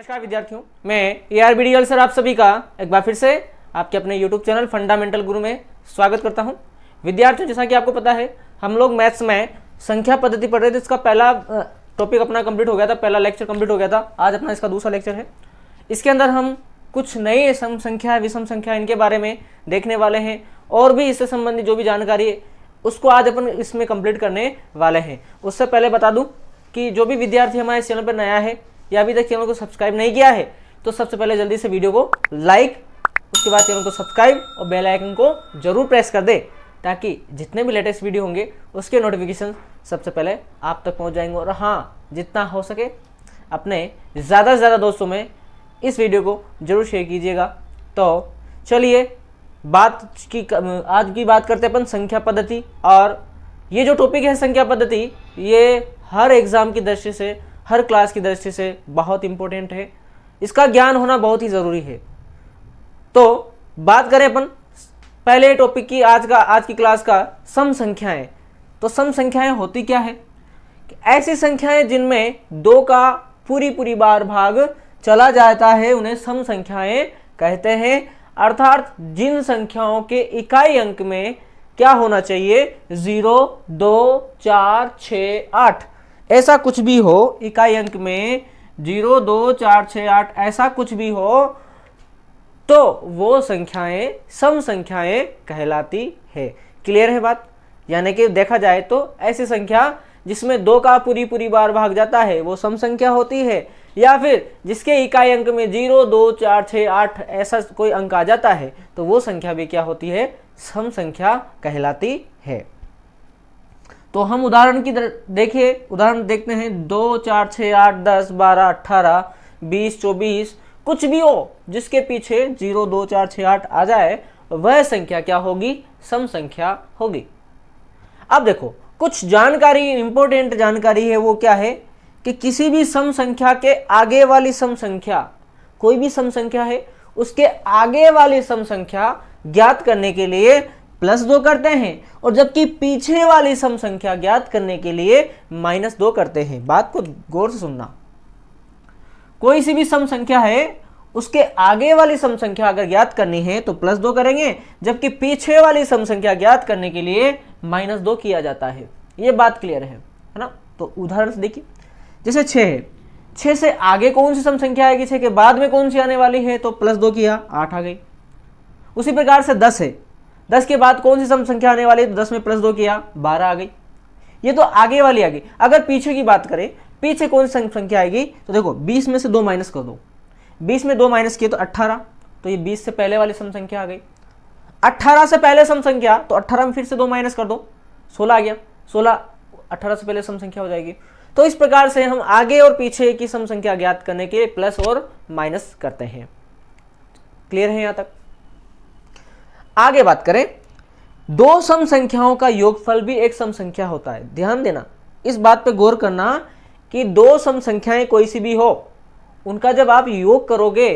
नमस्कार विद्यार्थियों, मैं ARBDL सर आप सभी का एक बार फिर से आपके अपने YouTube चैनल फंडामेंटल गुरु में स्वागत करता हूं। विद्यार्थियों, जैसा कि आपको पता है हम लोग मैथ्स में संख्या पद्धति पढ़ रहे थे। इसका पहला टॉपिक अपना कंप्लीट हो गया था, पहला लेक्चर कंप्लीट हो गया था। आज अपना इसका दूसरा लेक्चर है। इसके अंदर हम कुछ नए सम संख्या, विषम संख्या, इनके बारे में देखने वाले हैं और भी इससे संबंधित जो भी जानकारी है उसको आज अपन इसमें कंप्लीट करने वाले हैं। उससे पहले बता दूं कि जो भी विद्यार्थी हमारे चैनल पर नया है या अभी तक चैनल को सब्सक्राइब नहीं किया है तो सबसे पहले जल्दी से वीडियो को लाइक, उसके बाद चैनल को सब्सक्राइब और बेल आइकन को जरूर प्रेस कर दे ताकि जितने भी लेटेस्ट वीडियो होंगे उसके नोटिफिकेशन सबसे पहले आप तक पहुंच जाएंगे। और हाँ, जितना हो सके अपने ज़्यादा से ज़्यादा दोस्तों में इस वीडियो को जरूर शेयर कीजिएगा। तो चलिए आज की बात करते हैं अपन संख्या पद्धति। और ये जो टॉपिक है संख्या पद्धति, ये हर एग्जाम की दृष्टि से, हर क्लास की दृष्टि से बहुत इंपॉर्टेंट है। इसका ज्ञान होना बहुत ही ज़रूरी है। तो बात करें अपन पहले टॉपिक की, आज की क्लास का सम संख्याएं। तो सम संख्याएं होती क्या है? ऐसी संख्याएं जिनमें दो का पूरी बार भाग चला जाता है उन्हें सम संख्याएं कहते हैं। अर्थात जिन संख्याओं के इकाई अंक में क्या होना चाहिए, 0, 2, 4, 6, 8 ऐसा कुछ भी हो, इकाई अंक में 0, 2, 4, 6, 8 ऐसा कुछ भी हो तो वो संख्याएं सम संख्याएं कहलाती है। क्लियर है बात? यानी कि देखा जाए तो ऐसी संख्या जिसमें दो का पूरी बार भाग जाता है वो सम संख्या होती है, या फिर जिसके इकाई अंक में 0, 2, 4, 6, 8 ऐसा कोई अंक आ जाता है तो वो संख्या भी क्या होती है, सम संख्या कहलाती है। तो हम उदाहरण की देखिए, उदाहरण देखते हैं। 2, 4, 6, 8, 10, 12, 18, 20, 24 कुछ भी हो जिसके पीछे 0, 2, 4, 6, 8 आ जाए वह संख्या क्या होगी, सम संख्या होगी। अब देखो कुछ जानकारी, इंपॉर्टेंट जानकारी है, वो क्या है कि किसी भी सम संख्या के आगे वाली सम संख्या, कोई भी सम संख्या है उसके आगे वाली सम संख्या ज्ञात करने के लिए +2 करते हैं, और जबकि पीछे वाली सम संख्या ज्ञात करने के लिए -2 करते हैं। बात को गौर से सुनना। कोई सी भी सम संख्या है उसके आगे वाली सम संख्या अगर ज्ञात करनी है तो +2 करेंगे, जबकि पीछे वाली सम संख्या ज्ञात करने के लिए -2 किया जाता है। ये बात क्लियर है ना? तो उदाहरण से देखिए, जैसे 6 है, 6 से आगे कौन सी सम संख्या आएगी, 6 के बाद में कौन सी आने वाली है, तो +2 किया, 8 आ गई। उसी प्रकार से 10 है, 10 के बाद कौन सी सम संख्या आने वाली है, तो 10 में +2 किया, 12 आ गई। ये तो आगे वाली आ गई। अगर पीछे की बात करें, पीछे कौन सी संख्या आएगी, तो देखो 20 में से 2 माइनस कर दो, 20 में 2 माइनस किए तो 18, तो ये 20 से पहले वाली सम संख्या आ गई। 18 से पहले सम संख्या, तो 18 में फिर से 2 माइनस कर दो, 16 आ गया। 16 18 से पहले सम संख्या हो जाएगी। तो इस प्रकार से हम आगे और पीछे की सम संख्या ज्ञात करने के लिए प्लस और माइनस करते हैं। क्लियर है यहां तक? आगे बात करें, दो सम संख्याओं का योगफल भी एक सम संख्या होता है। ध्यान देना, इस बात पे गौर करना कि दो सम संख्याएं कोई सी भी हो, उनका जब आप योग करोगे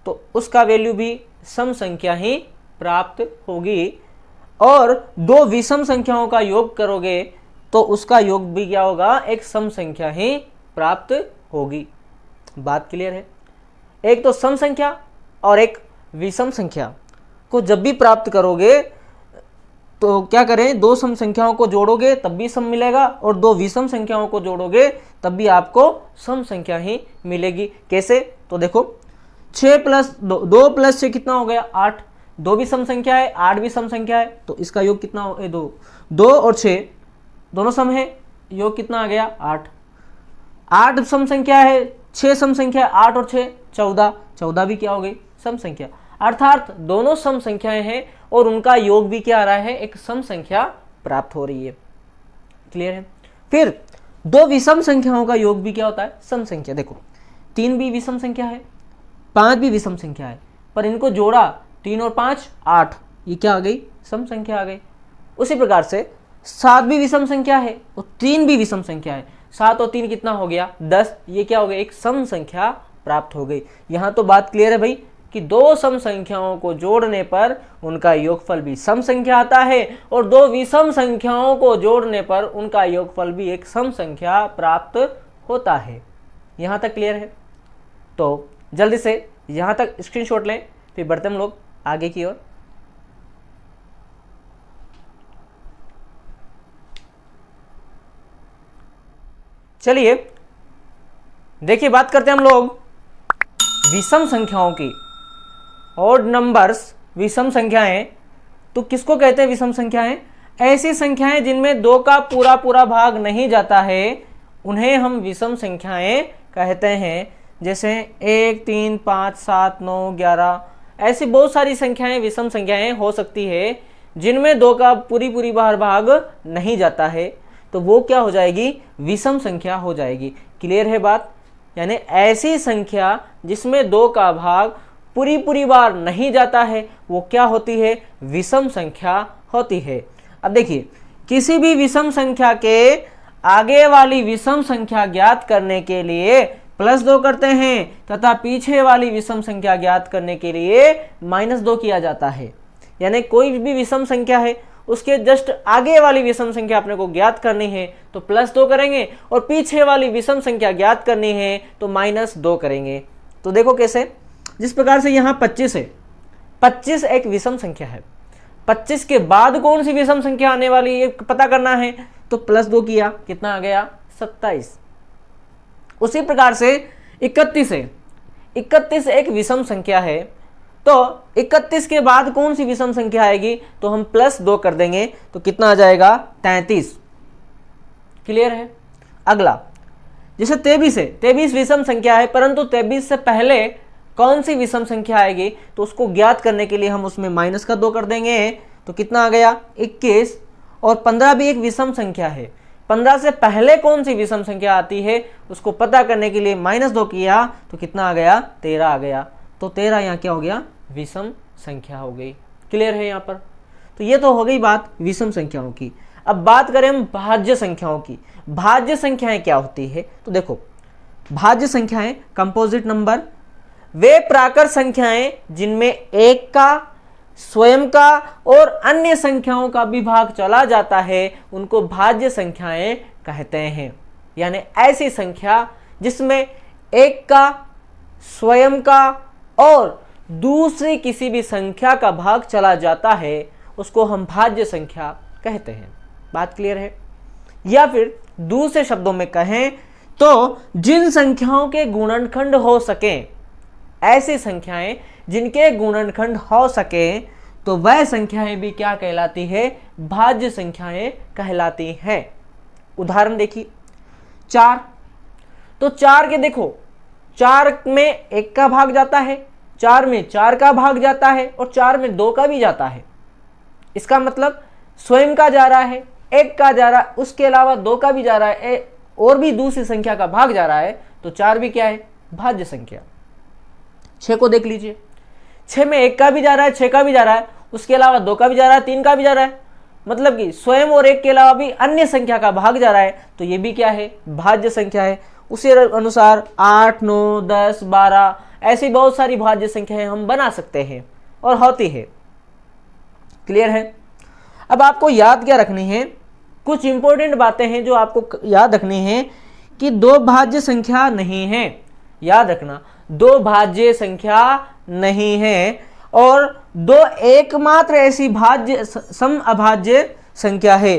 तो उसका वैल्यू भी सम संख्या ही प्राप्त होगी, और दो विषम संख्याओं का योग करोगे तो उसका योग भी क्या होगा, एक सम संख्या ही प्राप्त होगी। बात क्लियर है? एक तो सम संख्या और एक विषम संख्या को जब भी प्राप्त करोगे तो क्या करें, दो सम संख्याओं को जोड़ोगे तब भी सम मिलेगा, और दो विषम संख्याओं को जोड़ोगे तब भी आपको सम संख्या ही मिलेगी। कैसे? तो देखो 6 + 2 + 6 कितना हो गया, 8। 2 भी सम संख्या है, 8 भी सम संख्या है, तो इसका योग कितना हो, 2 और 6 दोनों सम है, योग कितना आ गया, 8। 8 सम संख्या है, 6 सम संख्या है, 8 और 6 14, 14 भी क्या हो गई, सम संख्या। अर्थात दोनों सम संख्याएं हैं और उनका योग भी क्या आ रहा है, एक सम संख्या प्राप्त हो रही है। क्लियर है? फिर दो विषम संख्याओं का योग भी क्या होता है, सम संख्या। देखो 3 भी विषम संख्या है, 5 भी विषम संख्या है, पर इनको जोड़ा 3 और 5 8, ये क्या आ गई, सम संख्या आ गई। उसी प्रकार से 7 भी विषम संख्या है और 3 भी विषम संख्या है, 7 और 3 कितना हो गया, 10, ये क्या हो गया, एक सम संख्या प्राप्त हो गई। यहाँ तो बात क्लियर है भाई कि दो सम संख्याओं को जोड़ने पर उनका योगफल भी सम संख्या आता है, और दो विषम संख्याओं को जोड़ने पर उनका योगफल भी एक सम संख्या प्राप्त होता है। यहाँ तक क्लियर है? तो जल्दी से यहाँ तक स्क्रीनशॉट लें, फिर बढ़ते हम लोग आगे की ओर। चलिए देखिए, बात करते हैं हम लोग विषम संख्याओं की। ऑड नंबर्स, विषम संख्याएं, तो किसको कहते हैं विषम संख्याएं? ऐसी संख्याएं जिनमें 2 का पूरा पूरा भाग नहीं जाता है, उन्हें हम विषम संख्याएं कहते हैं। जैसे 1, 3, 5, 7, 9, 11, ऐसी बहुत सारी संख्याएं विषम संख्याएं हो सकती है जिनमें 2 का पूरी बाहर भाग नहीं जाता है, तो वो क्या हो जाएगी? विषम संख्या हो जाएगी। क्लियर है बात? यानी ऐसी संख्या जिसमें 2 का भाग पूरी बार नहीं जाता है, वो क्या होती है? विषम संख्या होती है। अब देखिए, किसी भी विषम संख्या के आगे वाली विषम संख्या ज्ञात करने के लिए +2 करते हैं तथा पीछे वाली विषम संख्या ज्ञात करने के लिए -2 किया जाता है। यानी कोई भी विषम संख्या है, उसके जस्ट आगे वाली विषम संख्या अपने को ज्ञात करनी है तो +2 करेंगे, और पीछे वाली विषम संख्या ज्ञात करनी है तो -2 करेंगे। तो देखो कैसे, जिस प्रकार से यहाँ 25 है, 25 एक विषम संख्या है, 25 के बाद कौन सी विषम संख्या आने वाली है पता करना है, तो +2 किया, कितना आ गया? 27। उसी प्रकार से 31 है, 31 एक विषम संख्या है, तो 31 के बाद कौन सी विषम संख्या आएगी, तो हम +2 कर देंगे, तो कितना आ जाएगा? 33। क्लियर है? अगला जैसे 23 है, 23 विषम संख्या है, परंतु 23 से पहले कौन सी विषम संख्या आएगी, तो उसको ज्ञात करने के लिए हम उसमें -2 कर देंगे, तो कितना आ गया? 21। और 15 भी एक विषम संख्या है, 15 से पहले कौन सी विषम संख्या आती है उसको पता करने के लिए -2 किया, तो कितना आ गया? 13 आ गया। तो 13 यहाँ क्या हो गया? विषम संख्या हो गई। क्लियर है यहाँ पर? तो ये तो हो गई बात विषम संख्याओं की। अब बात करें हम भाज्य संख्याओं की। भाज्य संख्याएं क्या होती है, तो देखो, भाज्य संख्याएं कंपोजिट नंबर, वे प्राकृत संख्याएं जिनमें एक का, स्वयं का और अन्य संख्याओं का भी भाग चला जाता है, उनको भाज्य संख्याएं कहते हैं। यानी ऐसी संख्या जिसमें एक का, स्वयं का और दूसरी किसी भी संख्या का भाग चला जाता है, उसको हम भाज्य संख्या कहते हैं। बात क्लियर है? या फिर दूसरे शब्दों में कहें तो जिन संख्याओं के गुणनखंड हो सकें, ऐसी संख्याएं जिनके गुणनखंड हो सके, तो वह संख्याएं भी क्या कहलाती है? भाज्य संख्याएं कहलाती हैं। उदाहरण देखिए, 4, तो 4 के देखो, 4 में 1 का भाग जाता है, 4 में 4 का भाग जाता है और 4 में 2 का भी जाता है। इसका मतलब स्वयं का जा रहा है, 1 का जा रहा है, उसके अलावा 2 का भी जा रहा है, और भी दूसरी संख्या का भाग जा रहा है, तो 4 भी क्या है? भाज्य संख्या। 6 को देख लीजिए, 6 में 1 का भी जा रहा है, 6 का भी जा रहा है, उसके अलावा 2 का भी जा रहा है, 3 का भी जा रहा है, मतलब कि स्वयं और 1 के अलावा भी अन्य संख्या का भाग जा रहा है, तो ये भी क्या है? भाज्य संख्या है। उसी अनुसार 8, 9, 10, 12 ऐसी बहुत सारी भाज्य संख्याएं हम बना सकते हैं और होती है। क्लियर है? अब आपको याद क्या रखनी है, कुछ इंपॉर्टेंट बातें हैं जो आपको याद रखनी है कि 2 भाज्य संख्या नहीं है। याद रखना, 2 भाज्य संख्या नहीं है, और 2 एकमात्र ऐसी भाज्य सम अभाज्य संख्या है।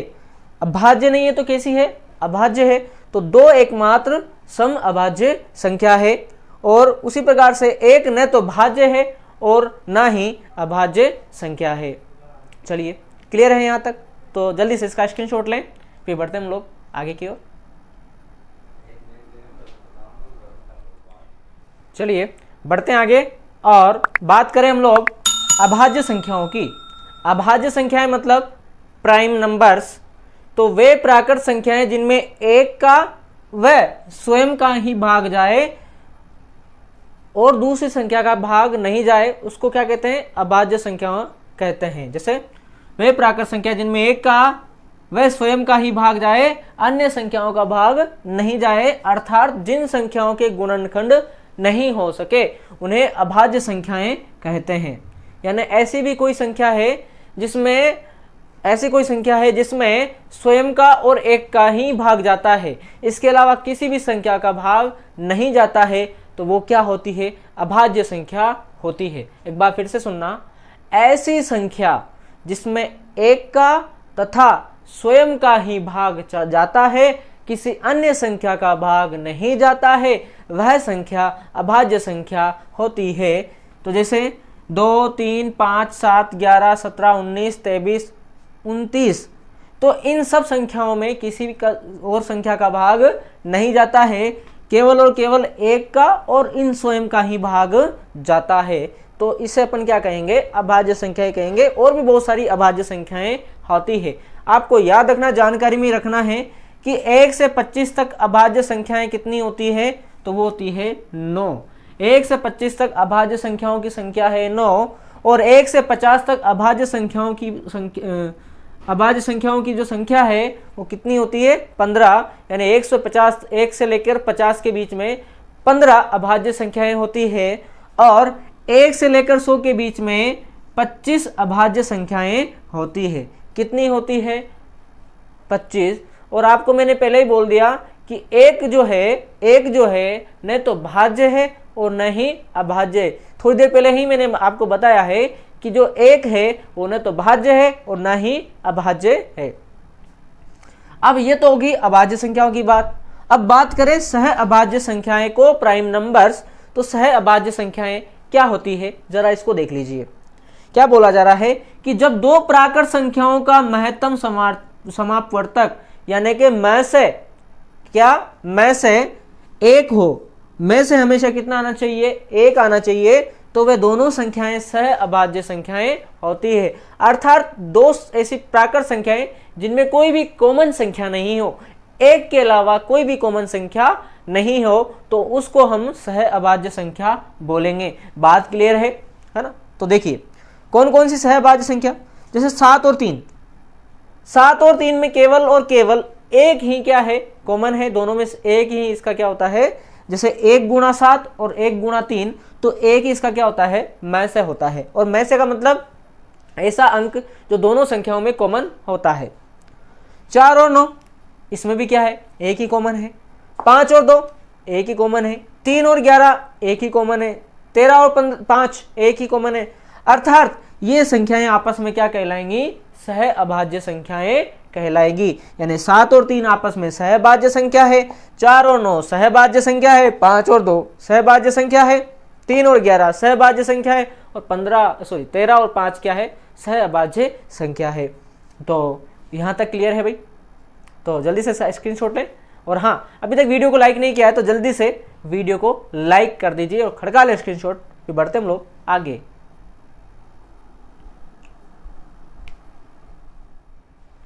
अब भाज्य नहीं है तो कैसी है? अभाज्य है। तो 2 एकमात्र सम अभाज्य संख्या है, और उसी प्रकार से 1 न तो भाज्य है और ना ही अभाज्य संख्या है। चलिए, क्लियर है यहाँ तक? तो जल्दी से इसका स्क्रीनशॉट लें, फिर बढ़ते हैं हम लोग आगे की ओर। चलिए बढ़ते हैं आगे और बात करें हम लोग अभाज्य संख्याओं की। अभाज्य संख्याएं मतलब प्राइम नंबर्स, तो वे प्राकृत संख्याएं जिनमें 1 का व स्वयं का ही भाग जाए और दूसरी संख्या का भाग नहीं जाए, उसको क्या कहते हैं? अभाज्य संख्या कहते हैं। जैसे वे प्राकृत संख्या जिनमें 1 का व स्वयं का ही भाग जाए, अन्य संख्याओं का भाग नहीं जाए, अर्थात जिन संख्याओं के गुणनखंड नहीं हो सके, उन्हें अभाज्य संख्याएं कहते हैं। यानी ऐसी कोई संख्या है जिसमें स्वयं का और 1 का ही भाग जाता है, इसके अलावा किसी भी संख्या का भाग नहीं जाता है, तो वो क्या होती है, अभाज्य संख्या होती है। एक बार फिर से सुनना, ऐसी संख्या जिसमें एक का तथा स्वयं का ही भाग जाता है, किसी अन्य संख्या का भाग नहीं जाता है, वह संख्या अभाज्य संख्या होती है। तो जैसे 2, 3, 5, 7, 11, 17, 19, 23, 29, तो इन सब संख्याओं में किसी भी और संख्या का भाग नहीं जाता है, केवल और केवल एक का और इन स्वयं का ही भाग जाता है। तो इसे अपन क्या कहेंगे, अभाज्य संख्याएं कहेंगे। और भी बहुत सारी अभाज्य संख्याएं होती है। आपको याद रखना, जानकारी में रखना है कि 1 से 25 तक अभाज्य संख्याएं कितनी होती है, तो वो होती है 9। 1 से 25 तक अभाज्य संख्याओं की संख्या है 9, और 1 से 50 तक अभाज्य संख्याओं की जो संख्या है वो कितनी होती है, 15। यानी 150, 1 से लेकर 50 के बीच में 15 अभाज्य संख्याएं होती है, और 1 से लेकर 100 के बीच में 25 अभाज्य संख्याएं होती है। कितनी होती है, 25। और आपको मैंने पहले ही बोल दिया कि एक जो है न तो भाज्य है और न ही अभाज्य है। थोड़ी देर पहले ही मैंने आपको बताया है कि जो एक है वो न तो भाज्य है और न ही अभाज्य है। अब ये तो होगी अभाज्य संख्याओं की बात। अब बात करें सह अभाज्य संख्याएं को प्राइम नंबर्स, तो सह अभाज्य संख्याएं क्या होती है, जरा इसको देख लीजिए। क्या बोला जा रहा है कि जब दो प्राकृत संख्याओं का महत्तम समापवर्तक यानी कि में से एक हो, में से हमेशा कितना आना चाहिए, एक आना चाहिए, तो वे दोनों संख्याएं सह अभाज्य संख्याएं होती है। अर्थात दो ऐसी प्राकृत संख्याएं जिनमें कोई भी कॉमन संख्या नहीं हो, एक के अलावा कोई भी कॉमन संख्या नहीं हो, तो उसको हम सह अभाज्य संख्या बोलेंगे। बात क्लियर है ना। तो देखिए कौन कौन सी सह अभाज्य संख्या, जैसे 7 और 3। 7 और 3 में केवल और केवल एक ही क्या है, कॉमन है, दोनों में से एक ही इसका क्या होता है, जैसे 1 गुणा 7 और 1 गुणा 3, तो एक ही इसका क्या होता है, में से होता है। और में से का मतलब ऐसा अंक जो दोनों संख्याओं में कॉमन होता है। 4 और 9, इसमें भी क्या है, एक ही कॉमन है। 5 और 2 एक ही कॉमन है। 3 और 11 एक ही कॉमन है। 13 और 5 एक ही कॉमन है। अर्थात ये संख्याएं आपस में क्या कहलाएंगी, सह अभाज्य संख्याएं कहलाएगी। यानी 7 और 3 आपस में सहभाज्य संख्या है, 4 और 9 सहभाज्य संख्या है, 5 और 2 सहभाज्य संख्या है, 3 और 11 सहभाज्य संख्या है, और 13 और 5 क्या है, सहअभाज्य संख्या है। तो यहाँ तक क्लियर है भाई। तो जल्दी से स्क्रीनशॉट लें। और हाँ, अभी तक वीडियो को लाइक नहीं किया है तो जल्दी से वीडियो को लाइक कर दीजिए और खड़का ले स्क्रीनशॉट, फिर बढ़ते हम लोग आगे।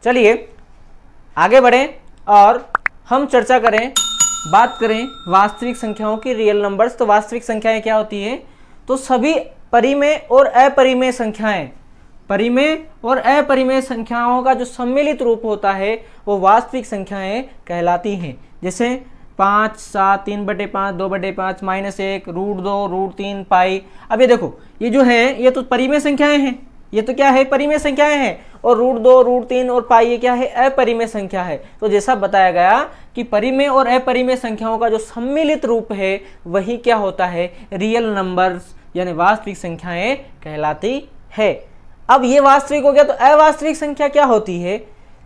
चलिए आगे बढ़ें और हम चर्चा करें, बात करें वास्तविक संख्याओं की, रियल नंबर्स। तो वास्तविक संख्याएं क्या होती है, तो सभी परिमेय और अपरिमेय संख्याएं, परिमेय और अपरिमेय संख्याओं का जो सम्मिलित रूप होता है वो वास्तविक संख्याएं कहलाती हैं। जैसे 5, 7, 3/5, 2/5, -1, √2, √3, पाई। अब ये देखो, ये जो है ये तो परिमेय संख्याएं हैं, ये तो क्या है, परिमेय संख्याएं हैं। और √2, √3 और पाई ये क्या है, अपरिमेय संख्या है। तो जैसा बताया गया कि परिमेय और अपरिमेय संख्याओं का जो सम्मिलित रूप है वही क्या होता है, रियल नंबर्स यानी वास्तविक संख्याएं कहलाती है। अब ये वास्तविक हो गया, तो अवास्तविक संख्या क्या होती है,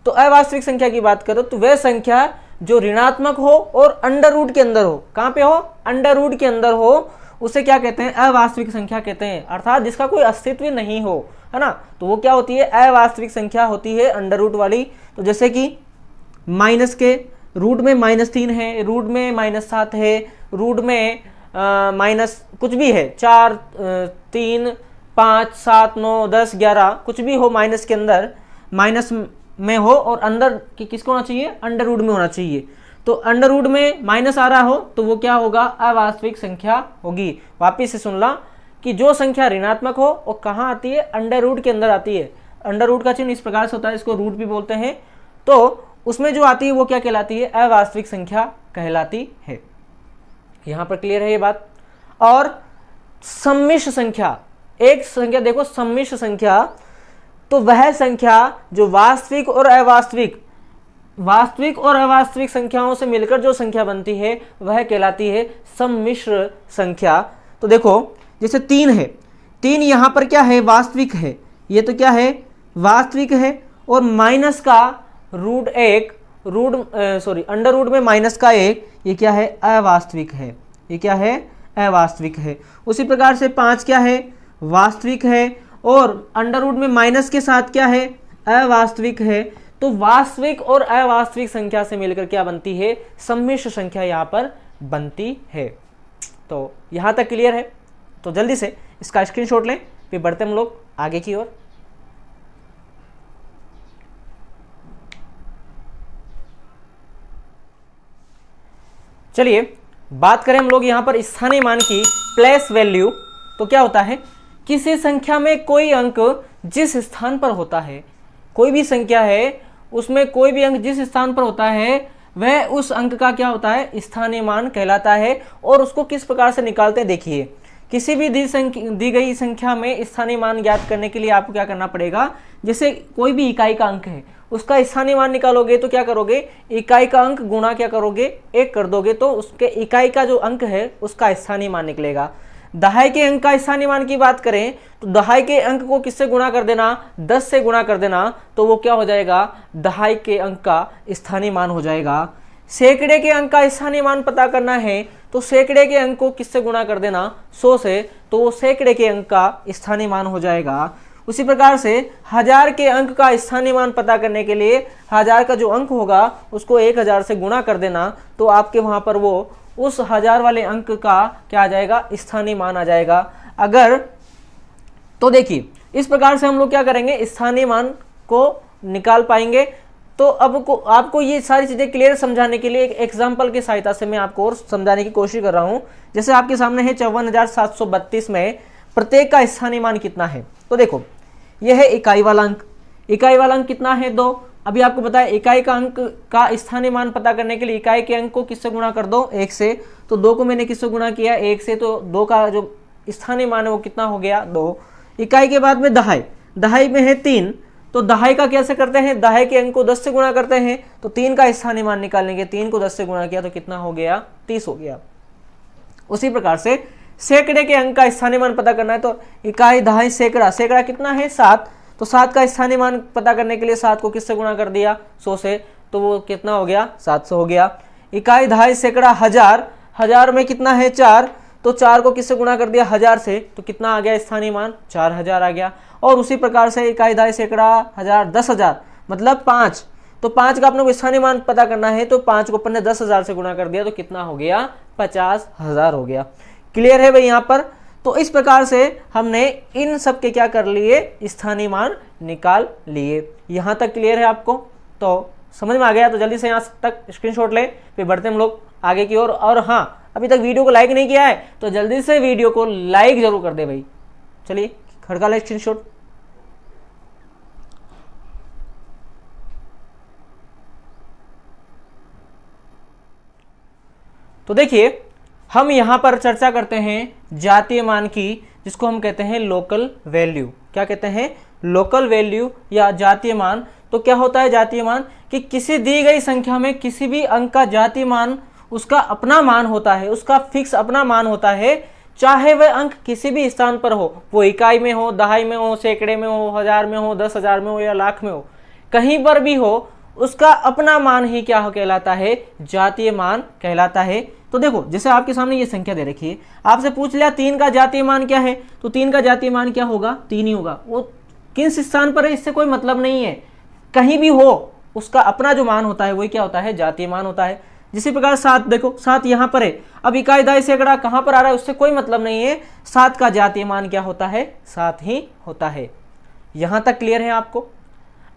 तो अवास्तविक संख्या की बात करो तो वह संख्या जो ऋणात्मक हो और अंडर रूट के अंदर हो। कहाँ पे हो, अंडर रूट के अंदर हो, उसे क्या कहते हैं, अवास्तविक संख्या कहते हैं। अर्थात जिसका कोई अस्तित्व नहीं हो, है ना, तो वो क्या होती है, अवास्तविक संख्या होती है, अंडर रूट वाली। तो जैसे कि माइनस के रूट में -3 है, रूट में -7 है, रूट में माइनस कुछ भी है, 4, 3, 5, 7, 9, 10, 11 कुछ भी हो, माइनस के अंदर, माइनस में हो और अंदर किसको होना चाहिए, अंडर रूट में होना चाहिए। तो अंडर रूट में माइनस आ रहा हो तो वो क्या होगा, अवास्तविक संख्या होगी। वापिस से सुन ला कि जो संख्या ऋणात्मक हो वो कहाँ आती है, अंडर रूट के अंदर आती है। अंडर रूट का चिन्ह इस प्रकार से होता है, इसको रूट भी बोलते हैं। तो उसमें जो आती है वो क्या कहलाती है, अवास्तविक संख्या कहलाती है। यहाँ पर क्लियर है ये बात। और सम्मिश्र संख्या, एक संख्या देखो सम्मिश्र संख्या, तो वह संख्या जो वास्तविक और अवास्तविक वास्तविक और अवास्तविक संख्याओं से मिलकर जो संख्या बनती है वह कहलाती है सम्मिश्र संख्या। तो देखो जैसे 3 है, 3 यहाँ पर क्या है, वास्तविक है, ये तो क्या है, वास्तविक है, और माइनस का अंडर रूट में माइनस का 1, ये क्या है, अवास्तविक है, ये क्या है, अवास्तविक है। उसी प्रकार से 5 क्या है, वास्तविक है, और अंडर रूट में माइनस के साथ क्या है, अवास्तविक है। तो वास्तविक और अवास्तविक संख्या से मिलकर क्या बनती है, सम्मिश्र संख्या यहाँ पर बनती है। तो यहाँ तक क्लियर है? तो जल्दी से इसका स्क्रीनशॉट लें, फिर बढ़ते हम लोग आगे की ओर। चलिए बात करें हम लोग यहाँ पर स्थानीय मान की, प्लेस वैल्यू। तो क्या होता है, किसी संख्या में कोई अंक जिस स्थान पर होता है, कोई भी संख्या है उसमें कोई भी अंक जिस स्थान पर होता है वह उस अंक का क्या होता है, स्थानीय मान कहलाता है। और उसको किस प्रकार से निकालते हैं, देखिए किसी भी दी गई संख्या में स्थानीय मान ज्ञात करने के लिए आपको क्या करना पड़ेगा, जैसे कोई भी इकाई का अंक है उसका स्थानीय मान निकालोगे तो क्या करोगे, इकाई का अंक गुणा क्या करोगे, 1 कर दोगे, तो उसके इकाई का जो अंक है उसका स्थानीय मान निकलेगा। दहाई के अंक का स्थानीय मान की बात करें तो दहाई के अंक को किससे गुणा कर देना, 10 से गुणा कर देना, तो वो क्या हो जाएगा, दहाई के अंक का स्थानीय मान हो जाएगा। सैकड़े के अंक का स्थानीय मान पता करना है तो सैकड़े के अंक को किससे गुणा कर देना, 100 से, तो वो सैकड़े के अंक का स्थानीय मान हो जाएगा। उसी प्रकार से 1000 के अंक का स्थानीय मान पता करने के लिए 1000 का जो अंक होगा उसको 1000 से गुणा कर देना, तो आपके वहां पर वो उस 1000 वाले अंक का क्या आ जाएगा, स्थानीय मान आ जाएगा। अगर तो देखिए इस प्रकार से हम लोग क्या करेंगे, स्थानीय मान को निकाल पाएंगे। तो अब आपको ये सारी चीजें क्लियर समझाने के लिए एक एग्जांपल की सहायता से मैं आपको और समझाने की कोशिश कर रहा हूं। जैसे आपके सामने है 54,732 में प्रत्येक का स्थानीय मान कितना है। तो देखो यह है इकाई वाला अंक, इकाई वाला अंक कितना है, 2। अभी आपको पता है इकाई का अंक का स्थानीय मान पता करने के लिए इकाई के अंक को किससे गुणा कर दो, 1 से। तो 2 को मैंने किससे गुणा किया, 1 से, तो 2 का जो स्थानीय मान है वो कितना हो गया, 2। इकाई के बाद में दहाई, दहाई में है 3, तो दहाई का कैसे करते हैं, दहाई के अंक को 10 से गुणा करते हैं, तो 3 का स्थानीय मान निकालेंगे, 3 को 10 से गुणा किया तो कितना हो गया, 30 हो गया। उसी प्रकार से सैकड़े के अंक का स्थानीय मान पता करना है तो इकाई, दहाई, सैकड़ा, सैकड़ा कितना है, 7, तो 7 का स्थानीय मान पता करने के लिए 7 को किससे गुणा कर दिया, 100 से, तो वो कितना हो गया, 700 हो गया। इकाई, दहाई, सैकड़ा, 1000, 1000 में कितना है, 4, तो 4 को किससे गुणा कर दिया, 1000 से, तो कितना आ गया स्थानीय मान, 4000 आ गया। और उसी प्रकार से इकाई, दहाई, सैकड़ा, 1000, 10,000 मतलब 5, तो 5 का अपने को स्थानीय मान पता करना है तो 5 को अपन ने 10,000 से गुणा कर दिया तो कितना हो गया, 50,000 हो गया। क्लियर है भाई यहाँ पर? तो इस प्रकार से हमने इन सब के क्या कर लिए, स्थानीय मान निकाल लिए। यहाँ तक क्लियर है आपको? तो समझ में आ गया? तो जल्दी से यहाँ तक स्क्रीनशॉट ले, फिर बढ़ते हम लोग आगे की ओर। और हाँ, अभी तक वीडियो को लाइक नहीं किया है तो जल्दी से वीडियो को लाइक जरूर कर दे भाई। चलिए खड़का ले स्क्रीनशॉट। तो देखिए हम यहाँ पर चर्चा करते हैं जातीय मान की, जिसको हम कहते हैं लोकल वैल्यू। क्या कहते हैं? लोकल वैल्यू या जातीय मान। तो क्या होता है जातीय मान? कि किसी दी गई संख्या में किसी भी अंक का जातीय मान उसका अपना मान होता है, उसका फिक्स अपना मान होता है, चाहे वह अंक किसी भी स्थान पर हो, वो इकाई में हो, दहाई में हो, सैकड़े में हो, 1000 में हो, 10,000 में हो या लाख में हो, कहीं पर भी हो, उसका अपना मान ही क्या कहलाता है? जातीय मान कहलाता है। तो देखो जैसे आपके सामने ये संख्या दे रखी है, आपसे पूछ लिया 3 का जातीय मान क्या है, तो 3 का जातीय मान क्या होगा? 3 ही होगा। वो किस स्थान पर है इससे कोई मतलब नहीं है, कहीं भी हो उसका अपना जो मान होता है वही क्या होता है? जातीय मान होता है। जिसी प्रकार 7, देखो 7 यहाँ पर है, अब इकाई, दहाई, सैकड़ा कहाँ पर आ रहा है उससे कोई मतलब नहीं है, 7 का जातीय मान क्या होता है? 7 ही होता है। यहाँ तक क्लियर है आपको?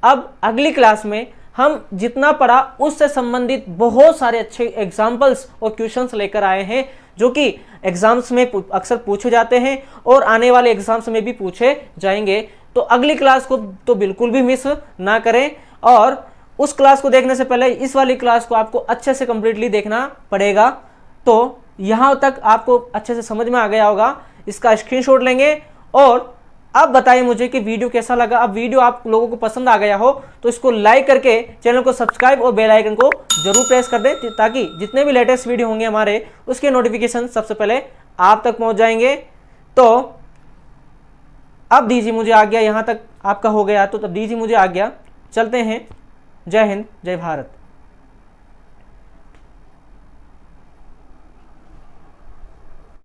अब अगली क्लास में हम जितना पढ़ा उससे संबंधित बहुत सारे अच्छे एग्जाम्पल्स और क्वेश्चंस लेकर आए हैं, जो कि एग्जाम्स में अक्सर पूछे जाते हैं और आने वाले एग्जाम्स में भी पूछे जाएंगे। तो अगली क्लास को तो बिल्कुल भी मिस ना करें, और उस क्लास को देखने से पहले इस वाली क्लास को आपको अच्छे से कंप्लीटली देखना पड़ेगा। तो यहाँ तक आपको अच्छे से समझ में आ गया होगा। इसका स्क्रीनशॉट लेंगे और अब बताइए मुझे कि वीडियो कैसा लगा। अब वीडियो आप लोगों को पसंद आ गया हो तो इसको लाइक करके चैनल को सब्सक्राइब और बेल आइकन को जरूर प्रेस कर दें, ताकि जितने भी लेटेस्ट वीडियो होंगे हमारे उसके नोटिफिकेशन सबसे पहले आप तक पहुंच जाएंगे। तो अब दीजिए मुझे आज्ञा, यहाँ तक आपका हो गया तो तब दीजिए मुझे आज्ञा, चलते हैं। जय हिंद, जय भारत।